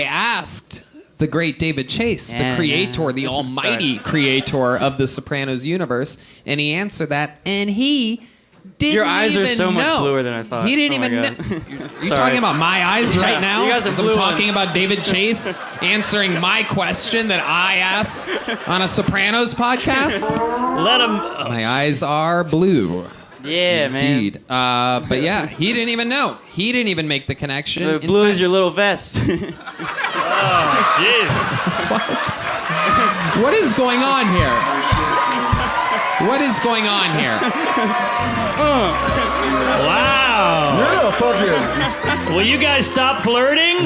I asked the great David Chase, the creator, the almighty creator of the Sopranos universe, and he answered that, and he didn't Your eyes even are so much know. bluer than I thought. He didn't Oh even my know. God. You're talking about my eyes right now? You guys are As I'm blue talking ones. about David Chase answering my question that I asked on a Sopranos podcast? Let him. My eyes are blue. Yeah, Indeed. But yeah, he didn't even know. He didn't even make the connection. man. The blue is your little vest. Jeez. What is going on here? What is going on here? Wow. Yeah, fuck it. Will you guys stop flirting?